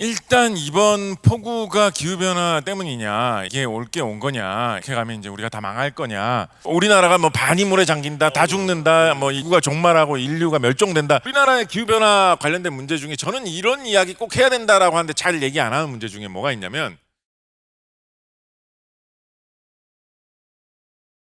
일단 이번 폭우가 기후변화 때문이냐, 이게 올 게 온 거냐, 이렇게 가면 이제 우리가 다 망할 거냐, 우리나라가 뭐 반이 물에 잠긴다, 다 죽는다, 뭐 인구가 종말하고 인류가 멸종된다. 우리나라의 기후변화 관련된 문제 중에 저는 이런 이야기 꼭 해야 된다라고 하는데 잘 얘기 안 하는 문제 중에 뭐가 있냐면,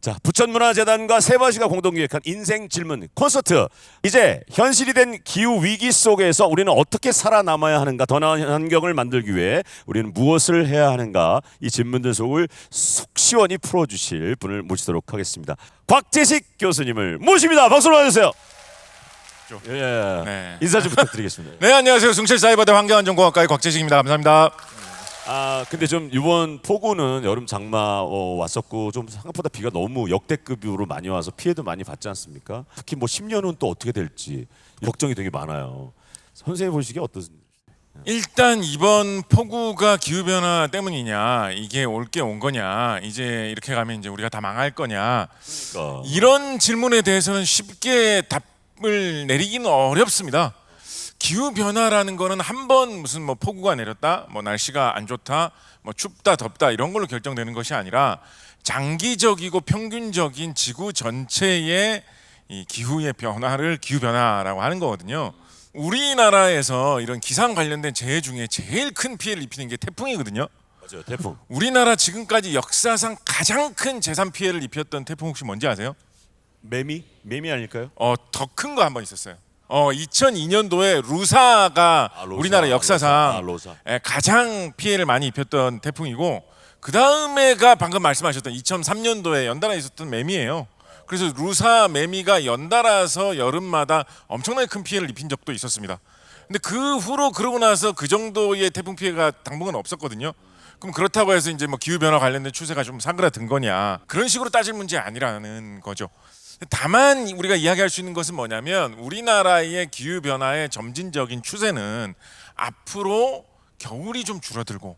자, 부천문화재단과 세바시가 공동 기획한 인생 질문 콘서트. 이제 현실이 된 기후 위기 속에서 우리는 어떻게 살아남아야 하는가, 더 나은 환경을 만들기 위해 우리는 무엇을 해야 하는가, 이 질문들 속을 속 시원히 풀어주실 분을 모시도록 하겠습니다. 곽재식 교수님을 모십니다. 박수로 맞으세요. 예. 네. 인사 좀 부탁드리겠습니다. 네, 안녕하세요. 숭실사이버대 환경안전공학과의 곽재식입니다. 감사합니다. 근데 좀 이번 폭우는 여름 장마 왔었고 좀 생각보다 비가 너무 역대급으로 많이 와서 피해도 많이 받지 않습니까? 특히 뭐 10년은 또 어떻게 될지 걱정이 되게 많아요. 선생님 보시기에 어떠세요? 일단 이번 폭우가 기후변화 때문이냐, 이게 올 게 온 거냐, 이제 이렇게 가면 이제 우리가 다 망할 거냐, 이런 질문에 대해서는 쉽게 답을 내리기는 어렵습니다. 기후 변화라는 거는 한 번 무슨 뭐 폭우가 내렸다, 뭐 날씨가 안 좋다, 뭐 춥다, 덥다 이런 걸로 결정되는 것이 아니라 장기적이고 평균적인 지구 전체의 이 기후의 변화를 기후 변화라고 하는 거거든요. 우리나라에서 이런 기상 관련된 재해 중에 제일 큰 피해를 입히는 게 태풍이거든요. 맞아요, 태풍. 우리나라 지금까지 역사상 가장 큰 재산 피해를 입혔던 태풍 혹시 뭔지 아세요? 매미 아닐까요? 더 큰 거 한 번 있었어요. 2002년도에 루사가 로사, 우리나라 역사상 로사. 가장 피해를 많이 입혔던 태풍이고, 그 다음에가 방금 말씀하셨던 2003년도에 연달아 있었던 매미예요. 그래서 루사 매미가 연달아서 여름마다 엄청나게 큰 피해를 입힌 적도 있었습니다. 근데 그 후로 그러고 나서 그 정도의 태풍 피해가 당분간 없었거든요. 그럼 그렇다고 해서 이제 뭐 기후 변화 관련된 추세가 좀 사그라든 거냐, 그런 식으로 따질 문제 아니라는 거죠. 다만 우리가 이야기할 수 있는 것은 뭐냐면, 우리나라의 기후 변화의 점진적인 추세는 앞으로 겨울이 좀 줄어들고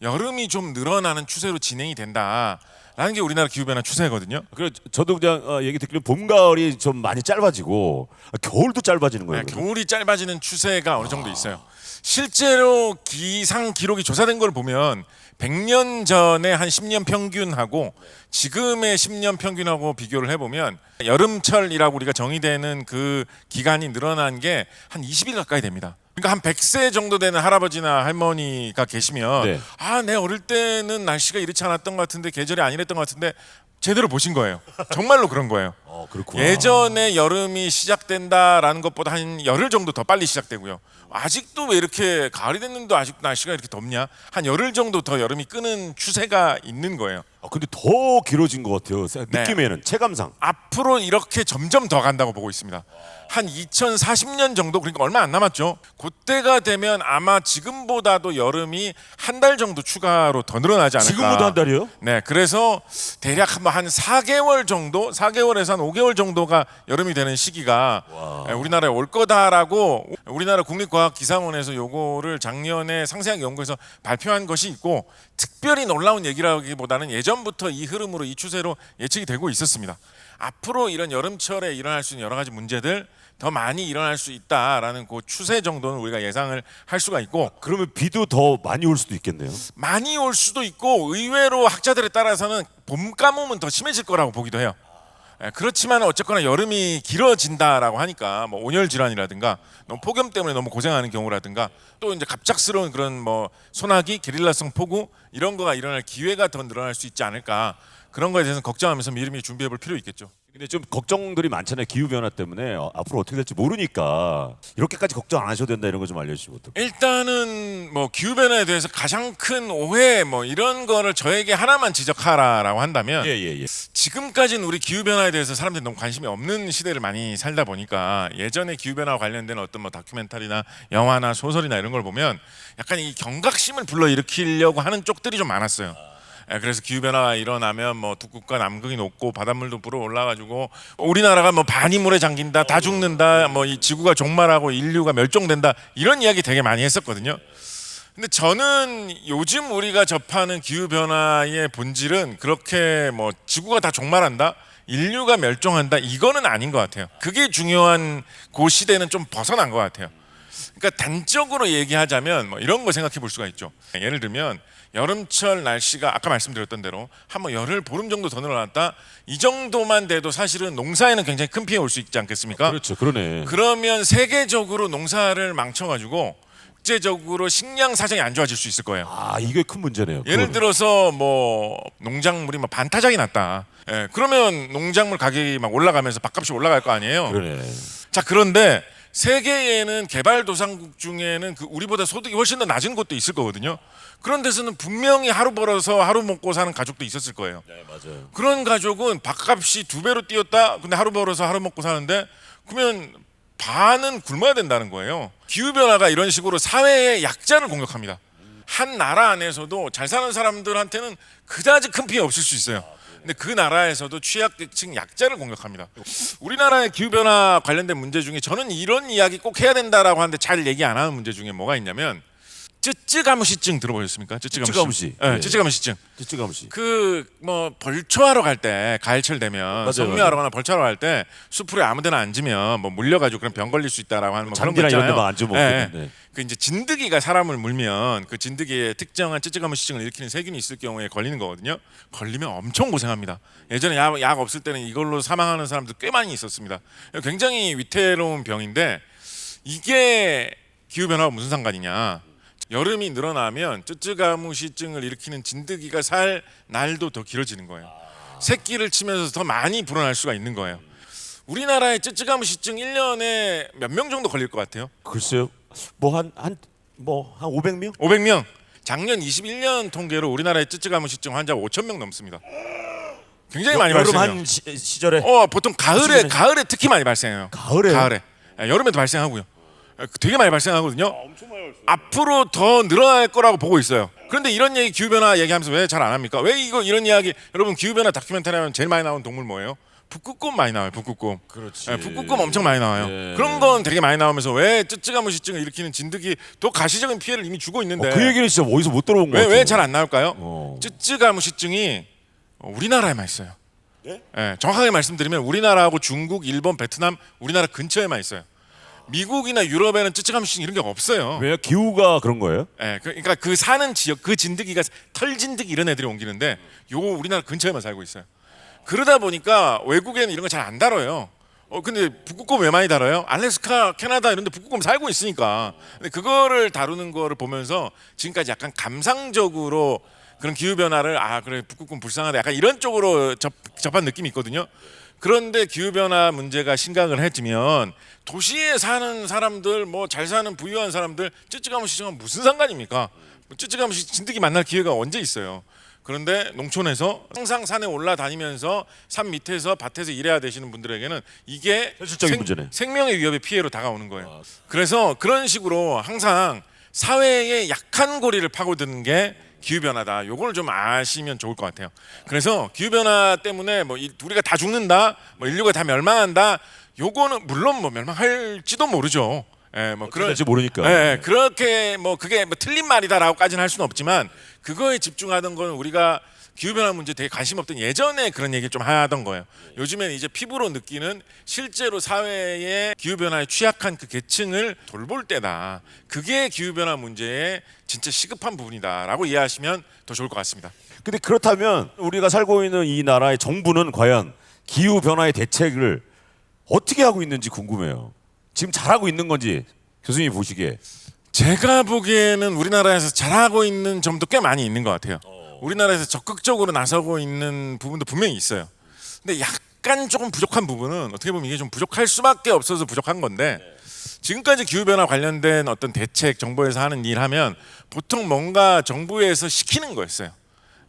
여름이 좀 늘어나는 추세로 진행이 된다라는 게 우리나라 기후 변화 추세거든요. 그래 저도 그냥 얘기 듣기로 봄 가을이 좀 많이 짧아지고 겨울도 짧아지는 거예요. 네, 겨울이 짧아지는 추세가 어느 정도 있어요. 실제로 기상 기록이 조사된 걸 보면 100년 전에 한 10년 평균하고 지금의 10년 평균하고 비교를 해보면 여름철이라고 우리가 정의되는 그 기간이 늘어난 게 한 20일 가까이 됩니다. 그러니까 한 100세 정도 되는 할아버지나 할머니가 계시면 네. 내 어릴 때는 날씨가 이렇지 않았던 것 같은데, 계절이 안 이랬던 것 같은데, 제대로 보신 거예요. 정말로 그런 거예요. 그렇구나. 예전에 여름이 시작된다라는 것보다 한 열흘 정도 더 빨리 시작되고요. 아직도 왜 이렇게 가을이 됐는데 아직도 날씨가 이렇게 덥냐? 한 열흘 정도 더 여름이 끄는 추세가 있는 거예요. 근데 더 길어진 것 같아요. 네. 느낌에는 체감상. 앞으로 이렇게 점점 더 간다고 보고 있습니다. 한 2040년 정도, 그러니까 얼마 안 남았죠. 그때가 되면 아마 지금보다도 여름이 한 달 정도 추가로 더 늘어나지 않을까. 지금보다 한 달이요? 네, 그래서 대략 한 4개월 정도, 4개월에서 한 5개월 정도가 여름이 되는 시기가 우리나라에 올 거다라고 우리나라 국립과학기상원에서 요거를 작년에 상세하게 연구해서 발표한 것이 있고, 특별히 놀라운 얘기라기보다는 예전부터 이 흐름으로, 이 추세로 예측이 되고 있었습니다. 앞으로 이런 여름철에 일어날 수 있는 여러 가지 문제들 더 많이 일어날 수 있다라는 그 추세 정도는 우리가 예상을 할 수가 있고, 그러면 비도 더 많이 올 수도 있겠네요. 많이 올 수도 있고, 의외로 학자들에 따라서는 봄 가뭄은 더 심해질 거라고 보기도 해요. 그렇지만 어쨌거나 여름이 길어진다라고 하니까 뭐 온열 질환이라든가 너무 폭염 때문에 너무 고생하는 경우라든가, 또 이제 갑작스러운 그런 뭐 소나기, 게릴라성 폭우 이런 거가 일어날 기회가 더 늘어날 수 있지 않을까, 그런 거에 대해서는 걱정하면서 미리미리 준비해 볼 필요 있겠죠. 근데 좀 걱정들이 많잖아요. 기후 변화 때문에 앞으로 어떻게 될지 모르니까 이렇게까지 걱정 안 하셔도 된다, 이런 거 좀 알려주시면 어떨까요? 일단은 뭐 기후 변화에 대해서 가장 큰 오해 뭐 이런 거를 저에게 하나만 지적하라라고 한다면, 예. 지금까지는 우리 기후 변화에 대해서 사람들이 너무 관심이 없는 시대를 많이 살다 보니까, 예전에 기후 변화와 관련된 어떤 뭐 다큐멘터리나 영화나 소설이나 이런 걸 보면 약간 이 경각심을 불러일으키려고 하는 쪽들이 좀 많았어요. 그래서 기후 변화가 일어나면 뭐 북극과 남극이 녹고 바닷물도 불어 올라가지고 우리나라가 뭐 반이 물에 잠긴다, 다 죽는다, 뭐 이 지구가 종말하고 인류가 멸종된다, 이런 이야기 되게 많이 했었거든요. 근데 저는 요즘 우리가 접하는 기후 변화의 본질은 그렇게 뭐 지구가 다 종말한다, 인류가 멸종한다, 이거는 아닌 것 같아요. 그게 중요한 그 시대는 좀 벗어난 것 같아요. 그러니까 단적으로 얘기하자면 뭐 이런 거 생각해 볼 수가 있죠. 예를 들면 여름철 날씨가 아까 말씀드렸던 대로 한번 열흘 보름 정도 더 늘어났다. 이 정도만 돼도 사실은 농사에는 굉장히 큰 피해 올 수 있지 않겠습니까? 그렇죠. 그러네. 그러면 세계적으로 농사를 망쳐가지고 국제적으로 식량 사정이 안 좋아질 수 있을 거예요. 아, 이게 큰 문제네요. 예를 그거는. 들어서 뭐 농작물이 뭐 반타작이 났다. 예, 그러면 농작물 가격이 막 올라가면서 밥값이 올라갈 거 아니에요. 그러네. 자, 그런데 세계에는 개발도상국 중에는 그 우리보다 소득이 훨씬 더 낮은 곳도 있을 거거든요. 그런 데서는 분명히 하루 벌어서 하루 먹고 사는 가족도 있었을 거예요. 네, 맞아요. 그런 가족은 밥값이 2배로 뛰었다. 근데 하루 벌어서 하루 먹고 사는데 그러면 반은 굶어야 된다는 거예요. 기후 변화가 이런 식으로 사회의 약자를 공격합니다. 한 나라 안에서도 잘 사는 사람들한테는 그다지 큰 피해 없을 수 있어요. 근데 그 나라에서도 취약계층 약자를 공격합니다. 우리나라의 기후 변화 관련된 문제 중에 저는 이런 이야기 꼭 해야 된다라고 하는데 잘 얘기 안 하는 문제 중에 뭐가 있냐면 쯔쯔가무시증 들어보셨습니까? 쯔쯔가무시. 네, 네. 쯔쯔가무시증. 찌찌감시. 그 뭐 벌초하러 갈 때 가을철 되면 맞아요. 성묘하러거나 벌초하러 갈 때 숲으로 아무데나 앉으면 뭐 물려가지고 그럼 병 걸릴 수 있다라고 하는 뭐 그런 거 잔디나 이런 있잖아요. 데만 앉으면 예, 먹거든. 네. 그 이제 진드기가 사람을 물면 그 진드기에 특정한 쯔쯔가무시증을 일으키는 세균이 있을 경우에 걸리는 거거든요. 걸리면 엄청 고생합니다. 예전에 약 없을 때는 이걸로 사망하는 사람들 꽤 많이 있었습니다. 굉장히 위태로운 병인데 이게 기후 변화와 무슨 상관이냐? 여름이 늘어나면 쯔쯔가무시증을 일으키는 진드기가 살 날도 더 길어지는 거예요. 새끼를 치면서 더 많이 불어날 수가 있는 거예요. 우리나라의 쯔쯔가무시증 1년에 몇 명 정도 걸릴 것 같아요? 글쎄요. 뭐 한 500명? 500명. 작년 21년 통계로 우리나라의 쯔쯔가무시증 환자가 5,000명 넘습니다. 굉장히 많이 여름 발생해요. 한 시절에 보통 가을에 특히 많이 발생해요. 가을에? 여름에도 발생하고요. 되게 많이 발생하거든요. 앞으로 더 늘어날 거라고 보고 있어요. 그런데 이런 얘기 기후 변화 얘기하면서 왜 잘 안 합니까? 왜 이런 이야기 여러분 기후 변화 다큐멘터리 하면 제일 많이 나오는 동물 뭐예요? 북극곰 많이 나와요. 북극곰. 그렇지. 네, 북극곰 엄청 많이 나와요. 예. 그런 건 되게 많이 나오면서 왜 쯔쯔가무시증을 일으키는 진드기 또 가시적인 피해를 이미 주고 있는데 그 얘기는 진짜 어디서 못 들어본 거 같아요. 왜 잘 안 나올까요? 어. 쯔쯔가무시증이 우리나라에만 있어요. 네? 예, 정확하게 말씀드리면 우리나라하고 중국, 일본, 베트남 우리나라 근처에만 있어요. 미국이나 유럽에는 쯔쯔가무시증 이런 게 없어요. 왜요? 기후가 그런 거예요? 예, 그러니까 그 사는 지역 그 진드기가 털 진드기 이런 애들이 옮기는데 요거 우리나라 근처에만 살고 있어요. 그러다 보니까 외국에는 이런 거 잘 안 다뤄요. 근데 북극곰 왜 많이 다뤄요? 알래스카, 캐나다 이런 데 북극곰 살고 있으니까. 근데 그거를 다루는 거를 보면서 지금까지 약간 감상적으로 그런 기후 변화를 그래 북극곰 불쌍하다 약간 이런 쪽으로 접한 느낌이 있거든요. 그런데 기후 변화 문제가 심각을 해지면 도시에 사는 사람들 뭐 잘 사는 부유한 사람들 쯔쯔가무시증은 무슨 상관입니까? 쯔쯔가무시 진드기 만날 기회가 언제 있어요? 그런데 농촌에서 항상 산에 올라다니면서 산 밑에서 밭에서 일해야 되시는 분들에게는 이게 현실적인 문제네. 생명의 위협의 피해로 다가오는 거예요. 그래서 그런 식으로 항상 사회의 약한 고리를 파고드는 게 기후변화다. 요걸 좀 아시면 좋을 것 같아요. 그래서 기후변화 때문에 뭐 우리가 다 죽는다, 뭐 인류가 다 멸망한다. 요거는 물론 뭐 멸망할지도 모르죠. 예, 뭐 그럴지 모르니까. 예, 그렇게 뭐 그게 뭐 틀린 말이다라고까지는 할 수는 없지만 그거에 집중하던 건 우리가 기후변화 문제 되게 관심 없던 예전에 그런 얘기를 좀 하던 거예요. 요즘에는 이제 피부로 느끼는 실제로 사회의 기후변화에 취약한 그 계층을 돌볼 때다. 그게 기후변화 문제의 진짜 시급한 부분이다라고 이해하시면 더 좋을 것 같습니다. 근데 그렇다면 우리가 살고 있는 이 나라의 정부는 과연 기후 변화의 대책을 어떻게 하고 있는지 궁금해요. 지금 잘하고 있는 건지 교수님이 보시기에. 제가 보기에는 우리나라에서 잘하고 있는 점도 꽤 많이 있는 것 같아요. 우리나라에서 적극적으로 나서고 있는 부분도 분명히 있어요. 근데 약간 조금 부족한 부분은 어떻게 보면 이게 좀 부족할 수밖에 없어서 부족한 건데 지금까지 기후변화 관련된 어떤 대책 정부에서 하는 일 하면 보통 뭔가 정부에서 시키는 거였어요.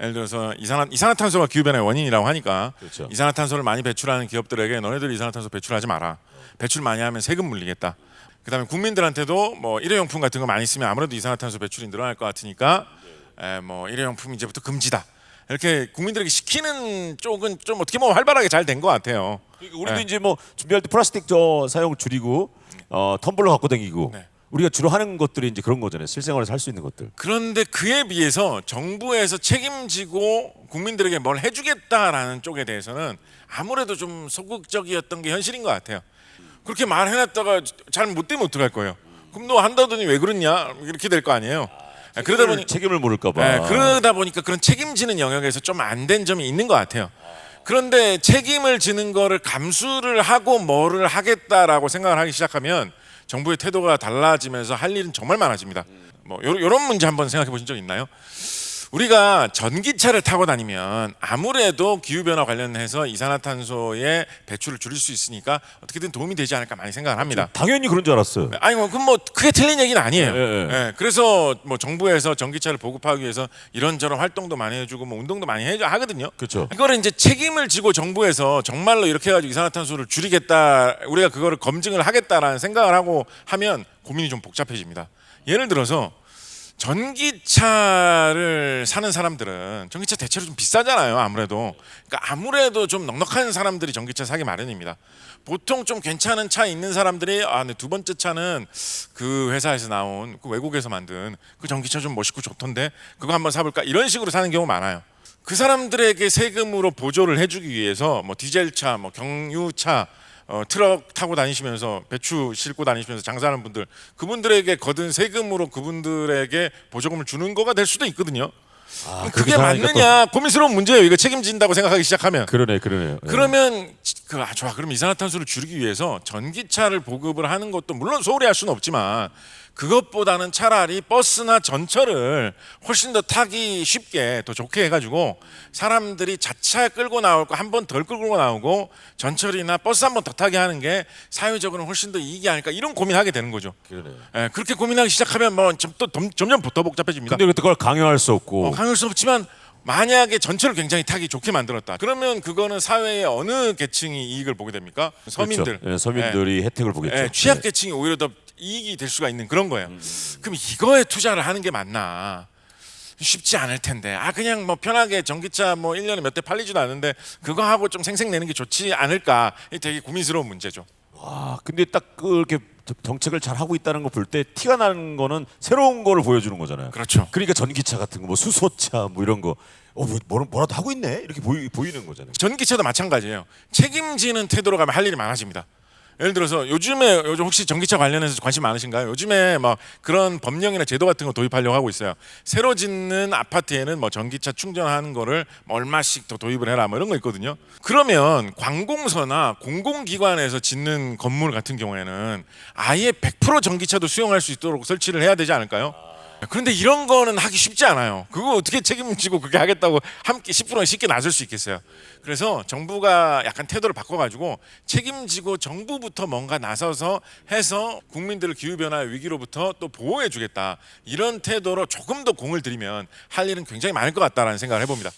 예를 들어서 이산화탄소가 기후변화의 원인이라고 하니까 그렇죠. 이산화탄소를 많이 배출하는 기업들에게 너네들 이산화탄소 배출하지 마라. 배출 많이 하면 세금 물리겠다. 그다음에 국민들한테도 뭐 일회용품 같은 거 많이 쓰면 아무래도 이산화탄소 배출이 늘어날 것 같으니까 뭐 일회용품 이제부터 금지다. 이렇게 국민들에게 시키는 쪽은 좀 어떻게 보면 활발하게 잘 된 것 같아요. 그러니까 우리도 이제 뭐 준비할 때 플라스틱 사용을 줄이고 텀블러 갖고 다니고 네. 우리가 주로 하는 것들이 이제 그런 거잖아요. 실생활에서 할 수 있는 것들. 그런데 그에 비해서 정부에서 책임지고 국민들에게 뭘 해주겠다라는 쪽에 대해서는 아무래도 좀 소극적이었던 게 현실인 것 같아요. 그렇게 말해놨다가 잘 못 되면 어떡할 거예요? 그럼 너 한다더니 왜 그러냐 이렇게 될 거 아니에요. 그러다 보니 책임을 물을까봐. 그러다 보니까 그런 책임지는 영역에서 좀 안 된 점이 있는 것 같아요. 그런데 책임을 지는 거를 감수를 하고 뭐를 하겠다라고 생각을 하기 시작하면 정부의 태도가 달라지면서 할 일은 정말 많아집니다. 뭐 이런 문제 한번 생각해 보신 적 있나요? 우리가 전기차를 타고 다니면 아무래도 기후변화 관련해서 이산화탄소의 배출을 줄일 수 있으니까 어떻게든 도움이 되지 않을까 많이 생각을 합니다. 당연히 그런 줄 알았어요. 아니 뭐 그럼 뭐 크게 틀린 얘기는 아니에요. 예. 예, 그래서 뭐 정부에서 전기차를 보급하기 위해서 이런저런 활동도 많이 해주고 뭐 운동도 많이 하거든요. 그렇죠. 이거를 이제 책임을 지고 정부에서 정말로 이렇게 해가지고 이산화탄소를 줄이겠다, 우리가 그거를 검증을 하겠다라는 생각을 하고 하면 고민이 좀 복잡해집니다. 예를 들어서 전기차를 사는 사람들은 전기차 대체로 좀 비싸잖아요. 아무래도 그러니까 아무래도 좀 넉넉한 사람들이 전기차 사기 마련입니다. 보통 좀 괜찮은 차 있는 사람들이 근데 두 번째 차는 그 회사에서 나온 그 외국에서 만든 그 전기차 좀 멋있고 좋던데 그거 한번 사볼까 이런 식으로 사는 경우 많아요. 그 사람들에게 세금으로 보조를 해주기 위해서 뭐 디젤차, 뭐 경유차, 트럭 타고 다니시면서 배추 싣고 다니시면서 장사하는 분들, 그분들에게 거둔 세금으로 그분들에게 보조금을 주는 거가 될 수도 있거든요. 그게 맞느냐 고민스러운 문제예요. 이거 책임진다고 생각하기 시작하면. 그러네요. 그러면 좋아. 그럼 이산화탄소를 줄이기 위해서 전기차를 보급을 하는 것도 물론 소홀히 할 수는 없지만 그것보다는 차라리 버스나 전철을 훨씬 더 타기 쉽게 더 좋게 해가지고 사람들이 자차 끌고 나올 거 한 번 덜 끌고 나오고 전철이나 버스 한 번 더 타게 하는 게 사회적으로는 훨씬 더 이익이 아닐까 이런 고민하게 되는 거죠. 그러네요. 예, 그렇게 고민하기 시작하면 뭐 또 점점 더 복잡해집니다. 근데 그걸 강요할 수 없고. 강요할 수 없지만 만약에 전철을 굉장히 타기 좋게 만들었다. 그러면 그거는 사회의 어느 계층이 이익을 보게 됩니까? 서민들. 그렇죠. 예, 서민들이 혜택을 보겠죠. 예, 취약 계층이 오히려 더 이익이 될 수가 있는 그런 거예요. 그럼 이거에 투자를 하는 게 맞나? 쉽지 않을 텐데. 그냥 뭐 편하게 전기차 뭐 1년에 몇 대 팔리지도 않는데 그거 하고 좀 생색내는 게 좋지 않을까? 이게 되게 고민스러운 문제죠. 근데 딱 그렇게 정책을 잘 하고 있다는 거 볼 때 티가 나는 거는 새로운 거를 보여주는 거잖아요. 그렇죠. 그러니까 전기차 같은 거, 뭐 수소차, 뭐 이런 거, 뭐라도 하고 있네 이렇게 보이는 거잖아요. 전기차도 마찬가지예요. 책임지는 태도로 가면 할 일이 많아집니다. 예를 들어서 요즘 혹시 전기차 관련해서 관심 많으신가요? 요즘에 막 그런 법령이나 제도 같은 거 도입하려고 하고 있어요. 새로 짓는 아파트에는 뭐 전기차 충전하는 거를 뭐 얼마씩 더 도입을 해라 뭐 이런 거 있거든요. 그러면 관공서나 공공기관에서 짓는 건물 같은 경우에는 아예 100% 전기차도 수용할 수 있도록 설치를 해야 되지 않을까요? 그런데 이런 거는 하기 쉽지 않아요. 그거 어떻게 책임지고 그렇게 하겠다고 함께 10% 쉽게 나설 수 있겠어요. 그래서 정부가 약간 태도를 바꿔가지고 책임지고 정부부터 뭔가 나서서 해서 국민들을 기후변화의 위기로부터 또 보호해주겠다. 이런 태도로 조금 더 공을 들이면 할 일은 굉장히 많을 것 같다라는 생각을 해봅니다.